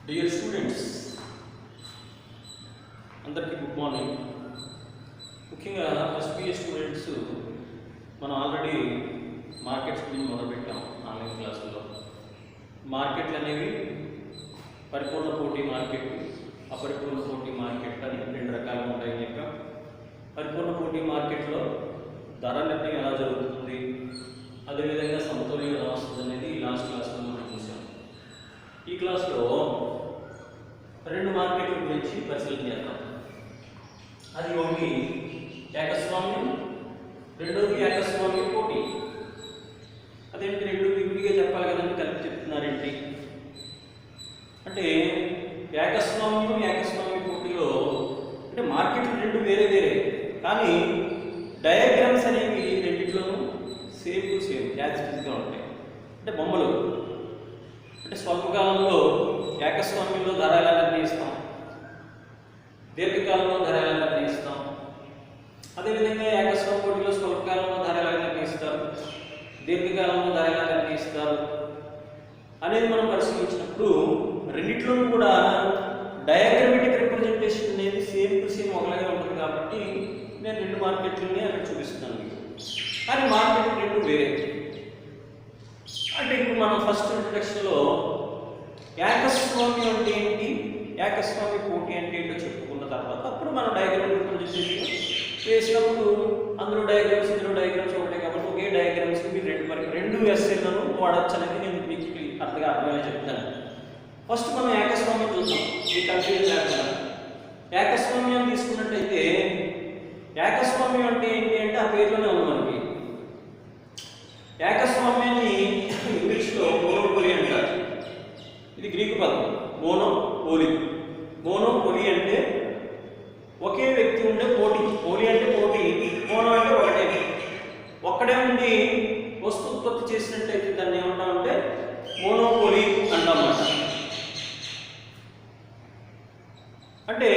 Dear students, అందరికీ good morning. ముఖ్యంగా first year students మనం ఆల్రెడీ మార్కెట్స్ గురించి మొదలుపెట్టాం ఆన్లైన్ క్లాసుల్లో. మార్కెట్లు అనేవి పరిపూర్ణ పోటీ మార్కెట్, అపరిపూర్ణ పోటీ మార్కెట్ అని రెండు రకాలుగా ఉంటాయని చెప్పాం. పరిపూర్ణ పోటీ మార్కెట్లో ధర నిర్ణయం ఎలా జరుగుతుంది, అదేవిధంగా సమతుల్యం ఎలా వస్తుంది అనేది లాస్ట్ క్లాస్లో మనం చూసాం. ఈ క్లాస్లో రెండు మార్కెట్ల గురించి పరిశీలన చేద్దాం. అది ఒకటి ఏకస్వామ్యం, రెండోది ఏకస్వామ్య పోటీ. అదేంటి రెండు విడిగా చెప్పాలి కదండి, కలిపి చెప్తున్నారేంటి అంటే ఏకస్వామ్య పోటీలో అంటే మార్కెట్లు రెండు వేరే వేరే, కానీ డయాగ్రామ్స్ అనేవి రెండిట్లోనూ సేమ్ టు సేమ్ యాజిటీస్గా ఉంటాయి. అంటే బొమ్మలు అంటే స్వల్పకాలంలో ఏకస్వామ్యంలో ధర ఎలా నిర్ణయిస్తాం, దీర్ఘకాలంలో ధర ఎలా నిర్ణయిస్తాం, అదేవిధంగా ఏకస్వామ్య పోటీలో స్వల్పకాలంలో ధర ఎలా నిర్ణయిస్తారు, దీర్ఘకాలంలో ధర ఎలా నిర్ణయిస్తారు అనేది మనం పరిశీలించినప్పుడు రెండిట్లోనూ కూడా డయాగ్రమెటిక్ రిప్రజెంటేషన్ అనేది సేమ్ టు సేమ్ ఒకలాగే ఉంటుంది. కాబట్టి నేను రెండు మార్కెట్లని అక్కడ చూపిస్తున్నాను మీకు. కానీ మార్కెట్ రెండు వేరే. అంటే ఇప్పుడు మనం ఫస్ట్ ఇంట్రడక్షన్లో ఏకస్వామ్యం అంటే ఏంటి, ఏకస్వామ్య పోటీ అంటే ఏంటో చెప్పుకున్న తర్వాత అప్పుడు మనం డయాగ్రామ్ రిప్రజెంటేషన్ వేసినప్పుడు అందులో డయాగ్రామ్స్ ఇందులో డయాగ్రామ్స్ ఉంటాయి కాబట్టి ఒకే డయాగ్రామ్స్ మీరు రెండు ఎస్ఏలను వాడచ్చు అనేది నేను మీకు అర్థమయ్యేలా చెప్తాను. ఫస్ట్ మనం ఏకస్వామ్యం చూద్దాం. ఈ కన్ఫ్యూజన్ లేకుండా ఏకస్వామ్యం తీసుకున్నట్టయితే ఏకస్వామ్యం అంటే ఏంటి అంటే ఆ పేరులోనే ఉంది మనకి. ఏకస్వామ్యాన్ని ఇంగ్లీష్లో మోనోపోలీ అంటారు. ఇది గ్రీకు పదం మోనోపోలీ. మోనోపోలీ అంటే ఒకే వ్యక్తి ఉండే పోటీ. పోలీ అంటే పోటీ, మోనో అంటే ఒకటే, ఒక్కడే ఉండి వస్తు ఉత్పత్తి చేసినట్టయితే దాన్ని ఏమంటామంటే మోనోపోలీ అంటామన్నమాట. అంటే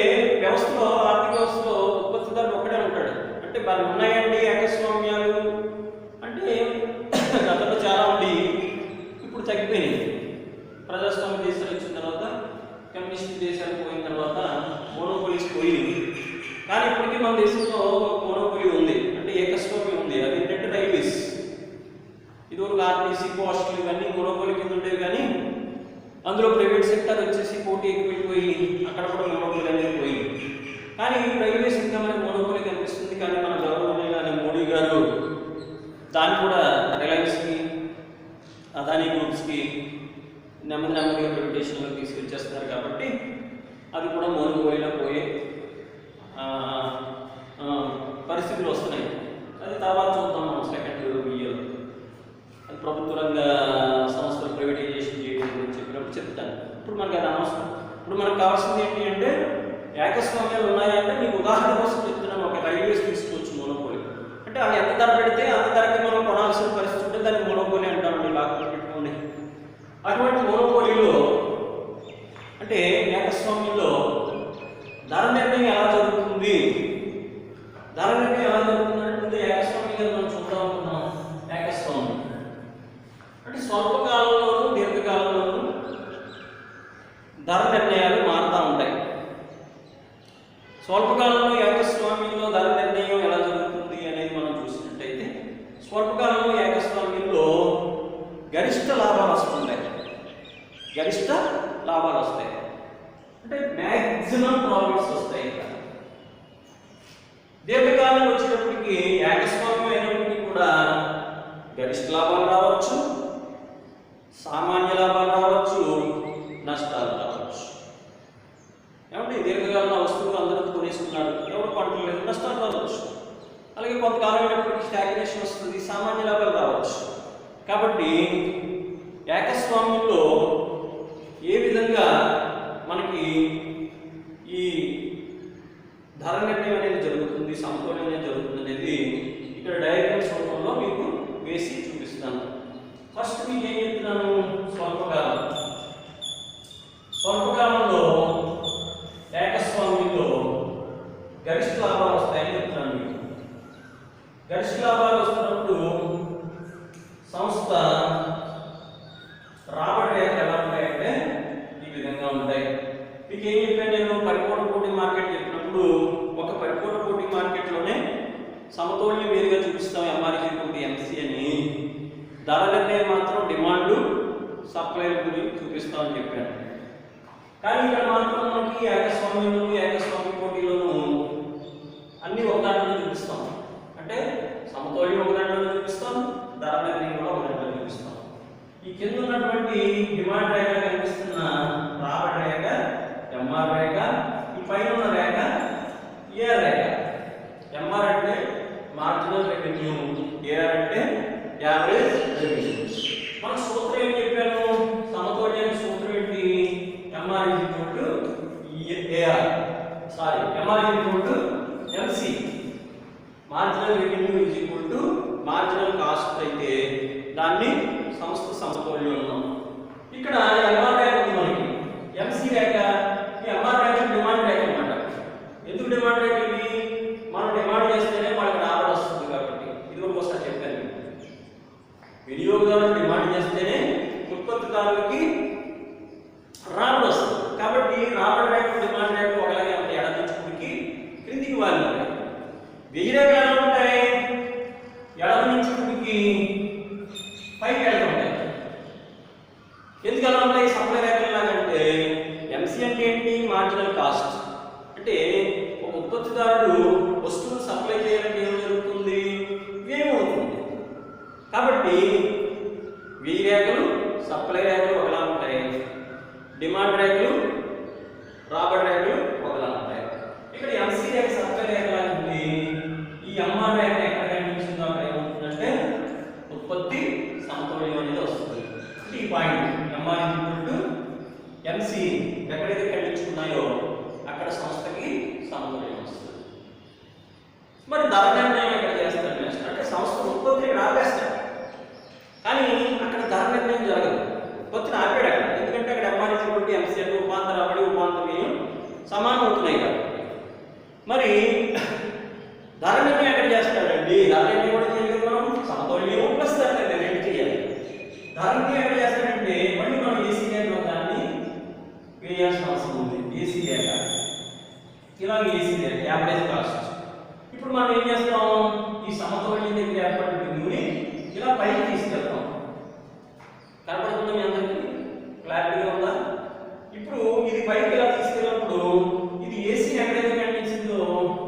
వ్యవస్థలో, ఆర్థిక వ్యవస్థలో ఉత్పత్తిదారుడు ఒకడే ఉంటాడు. అంటే వాళ్ళు ఉన్నాయండి ఏకస్వామ్యాలు అంటే గతంలో చాలా ఉండి ఇప్పుడు తగ్గిపోయినాయి. ప్రజాస్వామ్య దేశాలు వచ్చిన తర్వాత, కమ్యూనిస్ట్ దేశాలు పోయిన తర్వాత మోనోపోలీస్ పోయింది. కానీ ఇప్పటికీ మన దేశంలో మోనోపోలీ ఉంది, అంటే ఏకస్వామ్యం ఉంది. అది ఏంటంటే రైల్వేస్. ఇదివరకు ఆర్టీసీ, పోస్టులు ఇవన్నీ మోనోపోలీ కింద ఉండేవి, కానీ అందులో ప్రైవేట్ సెక్టర్ వచ్చేసి పోటీ ఎక్కువైపోయి అక్కడ కూడా మోనోపోలీ అనేది పోయింది. కానీ రైల్వేస్ ఇంకా మనకి మోనోపోలీ కనిపిస్తుంది. కానీ మన గవర్నమెంట్ మోడీ గారు దాన్ని కూడా రిలయన్స్కి, అదానీ గ్రూప్స్కి నెమ్మదిగా ప్రైవేటేషన్లో తీసుకొచ్చేస్తున్నారు. కాబట్టి అది కూడా మోనోపోలీలో పోయే పరిస్థితులు వస్తున్నాయి. అది తర్వాత చూద్దాం మనం సెకండ్ ఇయర్. అది ప్రభుత్వ రంగ సంస్థలు ప్రైవేటైజేషన్ చేయడం గురించి చెప్పినప్పుడు చెప్తాను. ఇప్పుడు మనకి అది అవసరం. ఇప్పుడు మనకు కావాల్సింది ఏంటి అంటే ఏకస్వామ్యాలు ఉన్నాయంటే మీకు ఉదాహరణ కోసం చెప్తున్నాం. ఒక రైల్వేస్ తీసుకోవచ్చు మోనోపోలీ అంటే అది ఎంత ధర పెడితే అంత ధరకి మనం కొనాల్సిన పరిస్థితి ఉంటే దాన్ని మోనోపోలీ అంటామండి. లాక్లో పెట్టుకోండి. అటువంటి మోనోపోలీలో అంటే ఏకస్వామ్యంలో ధర నిర్ణయం ఎలా జరుగుతుంది, ధర నిర్ణయం ఎలా జరుగుతుంది అంటే ఏకస్వామ్యంగా మనం చూద్దాం అనుకున్నాం. ఏకస్వామ్యం అంటే స్వల్పకాలంలోనూ దీర్ఘకాలంలోనూ ధర నిర్ణయాలు మారుతూ ఉంటాయి. స్వల్పకాలంలో ఏకస్వామ్యంలో ధర నిర్ణయం ఎలా జరుగుతుంది అనేది మనం చూసినట్టయితే స్వల్పకాలంలో ఏకస్వామ్యంలో గరిష్ట లాభాలు వస్తుంటాయి. గరిష్ట లాభాలు వస్తాయి అంటే మ్యాక్సిమం ప్రాఫిట్స్ వస్తాయి. దీర్ఘకాలం వచ్చేటప్పటికి ఏకస్వామ్యం అయినప్పటికీ కూడా గరిష్ట లాభాలు రావచ్చు, సామాన్య లాభాలు రావచ్చు, నష్టాలు రావచ్చు. ఏమంటే దీర్ఘకాలంలో వస్తువులు అందరూ కొనేసుకున్నారు, ఎవరు కొనట్లేదు, నష్టాలు రావచ్చు. అలాగే కొంతకాలం అయినప్పటికీ స్టాగ్నేషన్ వస్తుంది, సామాన్య లాభాలు రావచ్చు. కాబట్టి ఏకస్వామ్యంలో ఏ విధంగా మనకి ఈ ధర నిర్ణయం అనేది జరుగుతుంది, సమతుల్యం అనేది జరుగుతుంది అనేది ఇక్కడ డయాగ్రామ్స్ రూపంలో మీకు వేసి చూపిస్తాను. ఫస్ట్ మీకు ఏం చెప్తున్నాను, స్వల్పకాలం. స్వల్పకాలంలో ఏకస్వామ్యంలో గరిష్ట లాభాలు వస్తాయని చెప్తున్నాను మీకు. గరిష్ట లాభాలు వస్తున్నప్పుడు సంస్థ రాబడి రేట్లు ఎలా ఉంటాయంటే ఈ విధంగా ఉంటాయి. ధర నిర్ణయం మాత్రం డిమాండ్ సప్లై గురించి చూపిస్తామని చెప్పాను. కానీ ఇక్కడ మాత్రం మనకి ఏకస్వామ్య పోటీలను అన్ని ఒక దాంట్లో చూపిస్తాం. అంటే సమతౌల్యం ఒక దాంట్లో చూపిస్తాం, ధర నిర్ణయం కూడా ఒక దాంట్లో చూపిస్తాం. ఈ కింద ఉన్నటువంటి డిమాండ్ రేఖ కనిపిస్తున్న రాబడి రేఖ ఎంఆర్ రేఖ, ఈ పైన ఉన్న రేఖ ఏఆర్ రేఖ. ఎంఆర్ అంటే మార్జినల్ రెవెన్యూ, ఏఆర్ అంటే యావరేజ్ రెవెన్యూ. మన సూత్రం ఏం చెప్పాను? సమతౌల్యానికి సూత్రం ఏంటి? MR is equal to AR, sorry MR is equal to MC. Marginal revenue is equal to marginal cost అయితే దాన్ని సంస్థ సమతౌల్యం ఉన్నాం. ఇక్కడ ఎంఆర్ రేఖ ఉంది మనకి, ఎంసి రేఖ. ఈ ఎంఆర్ రేఖ డిమాండ్ రేఖ అన్నమాట. ఎందుకు డిమాండ్ రేఖ? ఇవి మనం డిమాండ్ చేస్తేనే మనకు రాబడి వస్తుంది కాబట్టి. ఇది ఒకసారి చెప్పాను, వినియోగదారులు డిమాండ్ చేస్తేనే ఉత్పత్తిదారులకి రాబడి వస్తుంది. కాబట్టి రాబడి రేఖ డిమాండ్ రేఖ ఒకలాగే ఉంటాయి, ఎడమించుకుడికి క్రిందికి వాళ్ళు ఉంటాయి. వెయ్యి రేఖలు ఎలా ఉంటాయి? ఎడమించుకుడికి పైకి వెళ్తూ ఉంటాయి. ఎందుకు ఎలా ఉంటాయి? సప్లై రేఖలు లాగంటే ఎంసీ అంటే ఏంటి? Marginal cost. అంటే ఒక ఉత్పత్తిదారుడు వస్తువులు సప్లై చేయాలంటే ఏం జరుగుతుంది? వ్యయం అవుతుంది. కాబట్టి వెయ్యి రేఖలు సప్లై రేఖలు ఒకలా ఉంటాయి, డిమాండ్ రేఖలు రాబడి రేఖలు ఒకలా ఉంటాయి. ఇక్కడ ఎంసీ రేఖ సప్లై రేఖలా ఉంది. ఈ ఎంఆర్ రేఖ ఎక్కడ కనిపించిందో అక్కడ ఏమవుతుందంటే ఉత్పత్తి సమతౌల్యం అనేది వస్తుంది. ఈ point MR equal to MC ఎక్కడైతే కనిపించుకున్నాయో అక్కడ సంస్థకి సమతౌల్యం వస్తుంది. మరి ధర నిర్ణయం ఎక్కడ చేస్తారు? నెక్స్ట్ అంటే సంస్థ ఉత్పత్తిని ఆపేస్తారు, కానీ అక్కడ ధర నిర్ణయం జరగదు. ఉత్పత్తిని ఆపాడు అక్కడ, ఎందుకంటే అక్కడ ఎంఆర్ ఈక్వల్ టు ఎంసీ అంటే ఉపాంత రాబడి ఉపాంత వ్యయం సమానం అవుతున్నాయి కాబట్టి. మరి ధర నిర్ణయం ఎక్కడ చేస్తాడండి? ధర నిర్ణయం కూడా చేయలేదు మనం, సమతౌల్యం ప్లస్ ధర నిర్ణయం రెండు చేయాలి. ధర నిర్ణయం ఎక్కడ చేస్తాడంటే మళ్ళీ మనం ఏసీ రేఖలో దాన్ని వేయాల్సిన అవసరం ఉంది. ఏసీ రేఖ ఇలాగ ఏసీ రేఖ యావరేజ్ కాస్ట్. ఇప్పుడు మనం ఏం చేస్తాం? ఈ సమతౌల్యం దగ్గర ఏర్పడిన బిందువుని ఇలా పైకి తీసుకెళ్తాం. కనపడుతుందా మీ అందరికీ? క్లారిటీగా ఉందా? ఇప్పుడు ఇది పైకి ఇలా తీసుకెళ్ళినప్పుడు ఇది ఏసీ ఎక్కడైతే కనిపించిందో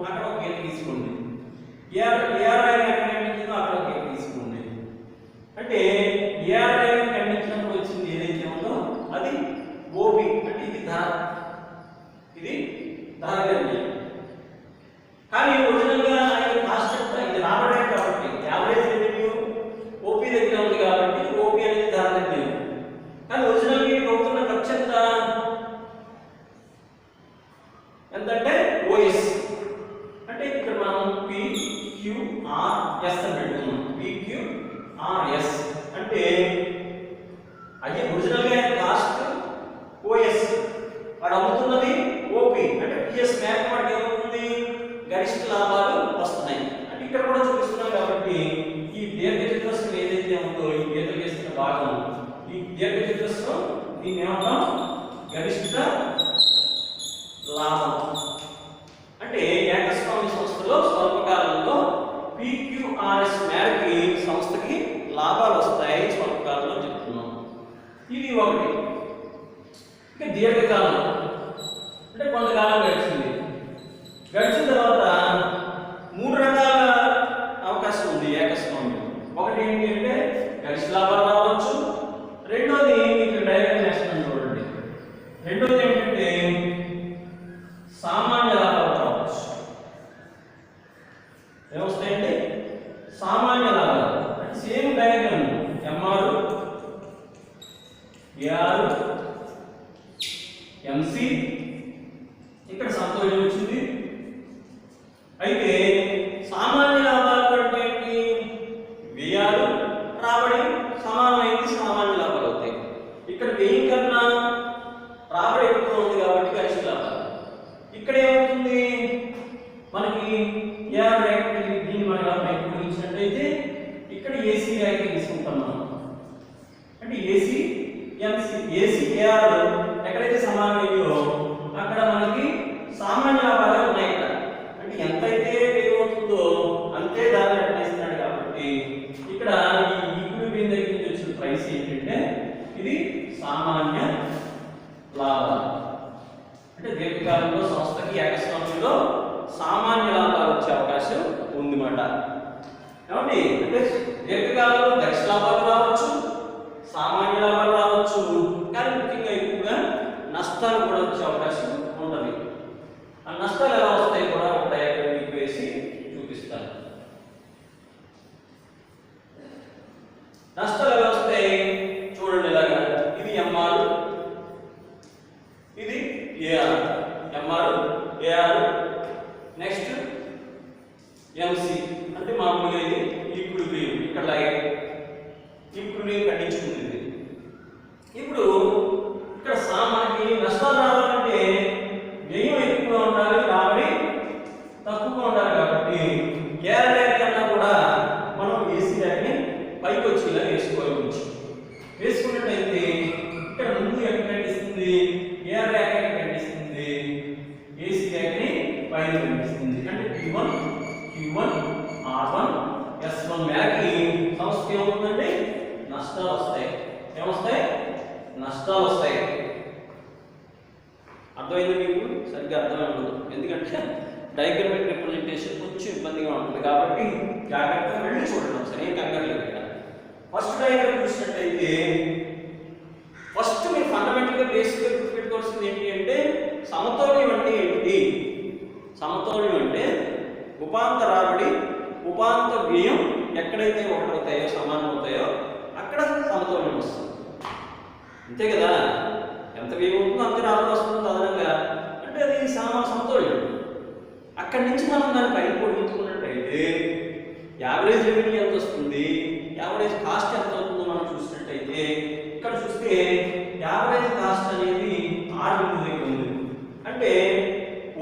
అక్కడ ఒక గీత తీసుకోండి, ఏఆర్ ఎక్కడ కనిపించిందో అక్కడ ఒక గీత తీసుకోండి. అంటే ఏఆర్ కనిపించినప్పుడు వచ్చింది ఏదైతే ఉందో అది ఓపి, అంటే ఇది ధర, ఇది ధర నిర్ణయం. కానీ ఒరిజినల్గా కాస్ట్ ఇది రాబడి రేఖ కాబట్టి యావరేజ్ రెవెన్యూ ఓపీ దగ్గర ఉంది కాబట్టి ఓపీ అనేది ధర నిర్ణయం. కానీ ఒరిజినల్గా అవుతున్న ఖర్చు ఎంతంటే ఓఎస్. అంటే ఇక్కడ మనం పిక్యూఆర్ఎస్ అని పెట్టుకున్నాం. పిక్యూఆర్ఎస్ అంటే అయ్యే ఒరిజినల్గా కాస్ట్ ఓఎస్, వాడు అమ్ముతున్నది ఓపీ. అంటే పిఎస్ మ్యాప్ వాడికి ఏమవుతుంది? గరిష్ట లాభాలు వస్తున్నాయి. అంటే ఇక్కడ కూడా చూపిస్తున్నాం కాబట్టి ఈ దీర్ఘచతురస్రం ఏదైతే ఉందో ఈ గీతలు వేస్తున్న భాగం, ఈ దీర్ఘచతురస్రం దీన్ని ఏమంటాం? గరిష్ట లాభం. అంటే ఏకస్వామ్య సంస్థలో స్వల్పకాలంలో పిక్యూఆర్ఎస్ మేరకి సంస్థకి లాభాలు వస్తాయి స్వల్పకాలంలో చెప్తున్నాం. ఇది ఒకటి. ఇక దీర్ఘకాలం అంటే కొంతకాలం గడిచింది. గడిచిన తర్వాత మూడు రకాల అవకాశం ఉంది ఏకస్వామ్యం. ఒకటి ఏంటి అంటే గరిష్ట లాభాలు రావచ్చు. రెండోది మీకు డయాగ్రామ్ వేస్తున్నాను చూడండి. రెండోది ఏంటంటే సామాన్య లాభాలు రావచ్చు. ఏమొస్తాయంటే సామాన్య లాభాలు. అంటే same diagram MR AR MC, ఇక్కడ సమతౌల్యం వచ్చింది. అయితే సామాన్య లాభాలు అంటే ఏంటి? వ్యయాలు రాబడి సమానమైంది, సామాన్య లాభాలు అవుతాయి. ఇక్కడ వ్యయం కన్నా రాబడి ఎక్కువ ఉంది కాబట్టి గరిష్ట లాభాలు. ఇక్కడ ఏమవుతుంది? మనకి ఏఆర్ రేఖ దీన్ని మనం ఇలా పైకి గురించినట్టయితే ఇక్కడ ఏసీ రేఖ తీసుకుంటాం మనం. అంటే ఏసీ ఎంసీ, ఏసీ ఏఆర్ ఎక్కడైతే సమానమయ్యో అక్కడ మనకి సామాన్య లాభాలే ఉన్నాయి. ఇక్కడ అంటే ఎంతైతే వ్యయం అవుతుందో అంతే ధర నిర్ణయిస్తున్నాడు కాబట్టి ఇక్కడ ఈ ఈక్విలిబ్రియం దగ్గర ఐసి ఏంటంటే ఇది సామాన్య లాభాలు. అంటే దీర్ఘకాలంలో సంస్థకి ఏకస్వామ్యంలో సామాన్య లాభాలు వచ్చే అవకాశం ఉందన్నమాట. కాబట్టి అంటే దీర్ఘకాలంలో గరిష్ట లాభాలు రావచ్చు, సామాన్య లాభాలు రావచ్చు, కానీ ముఖ్యంగా ఎక్కువగా నష్టాలు కూడా వచ్చే అవకాశం ఉంటుంది. ఆ నష్టాలు ఎలా వస్తాయి కూడా ఒక డయాగ్రామ్ మీకు వేసి చూపిస్తాను. నష్టాలు ఎలా వస్తాయి చూడండి. ఇలాగా ఇది ఎంఆర్, ఇది AR. MR AR, next MC అంటే మామూలుగా ఇది ఈక్విలిబ్రియం, ఇక్కడ ఈక్విలిబ్రియం ఖండించుకుంటుంది. ఇప్పుడు ఇక్కడ మనకి నష్టాలు రావాలంటే వ్యయం ఎక్కువగా ఉండాలి, రాబడి తక్కువగా ఉండాలి. కాబట్టి ఏఆర్ రేఖ కన్నా కూడా మనం ఏసీ రేఖని పైకి వచ్చేలా వేసుకోవచ్చు. వేసుకున్నట్టయితే ఇక్కడ ముందు ఎక్కడ కనిపిస్తుంది, ఏఆర్ రేఖ కనిపిస్తుంది, ఏసీ రేఖని పైన కనిపిస్తుంది. అంటే P1 Q1 R1 S1 మేరకి సంస్థ ఏమవుతుందంటే నష్టాలు వస్తాయి. ఏమొస్తాయి? నష్టాలు వస్తాయి. అర్థమైంది మీకు? సరిగ్గా అర్థమై ఉండదు, ఎందుకంటే డయాగ్రామిక్ రిప్రజెంటేషన్ కొంచెం ఇబ్బందిగా ఉంటుంది. కాబట్టి జాగ్రత్తగా వెళ్ళి చూడండి ఒకసారి, ఏం కంగారు లేదు. ఇక్కడ ఫస్ట్ డయాగ్రామ్ చూసినట్టయితే ఫస్ట్ మీరు ఫండమెంటల్గా బేసిక్గా గుర్తుపెట్టుకోవాల్సింది ఏంటి అంటే సమతౌల్యం అంటే ఏంటి? సమతౌల్యం అంటే ఉపాంత రాబడి, ఉపాంత వ్యయం ఎక్కడైతే ఒకటవుతాయో సమానం అవుతాయో అక్కడ సమతౌల్యం వస్తుంది. అంతే కదా? ఎంత వ్యయం ఉంటుందో అంత రాబడి వస్తుంది అదనంగా, అంటే అది సమతౌల్యం. అక్కడి నుంచి మనం దాన్ని పైన పొడిగించుకున్నట్టయితే యావరేజ్ రెవెన్యూ ఎంత వస్తుంది, యావరేజ్ కాస్ట్ ఎంత అవుతుందో మనం చూసినట్టయితే ఇక్కడ చూస్తే యావరేజ్ కాస్ట్ అనేది R బిందువు దగ్గర ఉంది. అంటే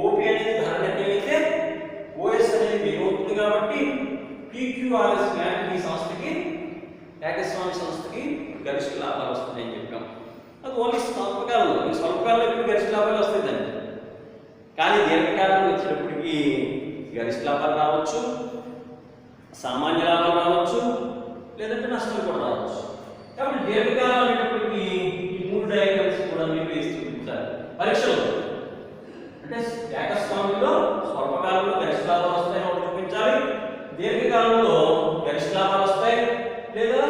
ఓపీ అనేది ధర నిర్ణయం అయితే ఓఎస్ అనేది వ్యయం అవుతుంది. కాబట్టి PQRS ఈ సంస్థకి ఏకస్వామ్య సంస్థకి గరిష్ట లాభాలు వస్తాయని చెప్పాం. అది ఓన్లీ స్వల్పకాలంలో, స్వల్పకాలంలో ఇప్పుడు గరిష్ట లాభాలు వస్తాయి దాన్ని. కానీ దీర్ఘకాలంలో వచ్చినప్పటికీ గరిష్ట లాభాలు రావచ్చు, సామాన్య లాభాలు రావచ్చు, లేదంటే నష్టాలు కూడా రావచ్చు. కాబట్టి దీర్ఘకాలం అనేటప్పటికీ ఈ మూడు డయాగ్రామ్స్ కూడా మీరు వేసి చూపించాలి పరీక్షలో. అంటే ఏకస్వామ్యంలో స్వల్పకాలంలో గరిష్ట లాభాలు వస్తాయని ఒకటి చూపించాలి, దీర్ఘకాలంలో గరిష్ట లాభాలు వస్తాయి లేదా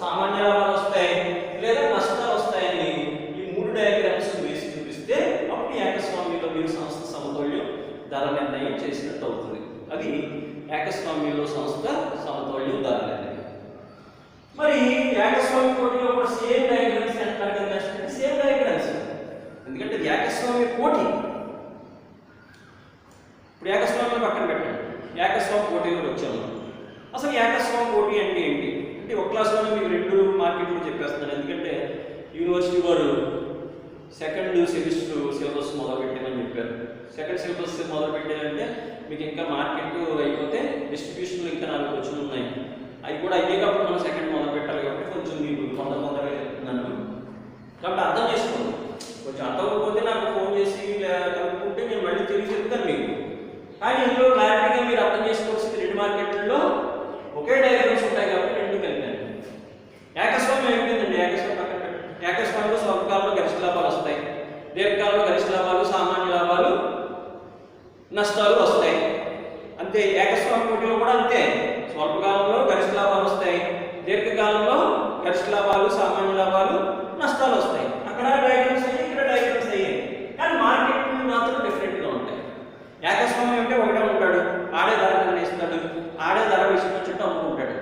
సామాన్య లాభాలు వస్తాయి లేదా నష్టాలు వస్తాయని ఈ మూడు డయాగ్రామ్స్ వేసి చూపిస్తే అప్పుడు ఏకస్వామ్యంలో మీరు సంస్థ సమతౌల్యం ధర నిర్ణయం చేసినట్టు అవుతుంది. అది ఏకస్వామ్యంలో సంస్థ సమతౌల్యం ధర నిర్ణయం. మరి ఏకస్వామ్య పోటీలో కూడా సేమ్ డయాగ్రామ్స్ అంటారు కదా, సేమ్ డయాగ్రామ్స్. ఎందుకంటే ఏకస్వామ్య పోటీ ఇప్పుడు ఏకస్వామ్యం పక్కన పెట్టండి, ఏకస్వామ్య పోటీలోకి వచ్చాము. అసలు ఏకస్వామ్య పోటీ అంటే ఏంటి అంటే ఒక క్లాస్లోనే మీకు రెండు మార్కెట్లు చెప్పేస్తున్నాను. ఎందుకంటే యూనివర్సిటీ వారు సెకండ్ సెమిస్టర్ సిలబస్ మొదలు పెట్టామని చెప్పారు. సెకండ్ సిలబస్ మొదలు పెట్టారంటే మీకు ఇంకా మార్కెట్ అయిపోతే డిస్ట్రిబ్యూషన్లు ఇంకా 4 క్వశ్చన్లు ఉన్నాయి. అవి కూడా అయ్యేటప్పుడు మనం సెకండ్ మొదలు పెట్టాలి. కాబట్టి కొంచెం మీకు తొందరగా చెప్తున్నాను. కాబట్టి అర్థం చేసుకోండి. కొంచెం అర్థం అవ్వకపోతే నాకు ఫోన్ చేసి కనుక్కుంటే నేను మళ్ళీ తిరిగి చెప్తాను మీకు. కానీ ఇందులో క్లారిటీగా మీరు అర్థం చేసుకోవాల్సింది రెండు మార్కెట్లలో ఒకే డయాగ్రామ్స్ ఉంటాయి కాబట్టి రెండు కలిపాను. ఏకస్వామ్యం అయిపోయిందండి. ఏకస్వామ్యంలో స్వల్పకాలంలో గరిష్ట లాభాలు వస్తాయి, దీర్ఘకాలంలో గరిష్ట లాభాలు, సామాన్య లాభాలు, నష్టాలు వస్తాయి. అంతే. ఏకస్వామ్య పోటీలో కూడా అంతే. స్వల్పకాలంలో గరిష్ట లాభాలు వస్తాయి, దీర్ఘకాలంలో గరిష్ట లాభాలు, సామాన్య లాభాలు, నష్టాలు వస్తాయి. అక్కడ డయాగ్రామ్స్ అయ్యాయి, ఇక్కడ డయాగ్రామ్స్ అయ్యాయి. కానీ మార్కెట్లు మాత్రం డిఫరెంట్గా ఉంటాయి. ఏకస్వామ్యం అంటే ఒకటే ఉంటాడు, ఆడే ధర నిర్ణయిస్తాడు, ఆడే ధర విషయం వచ్చినట్టు అమ్ముకుంటాడు.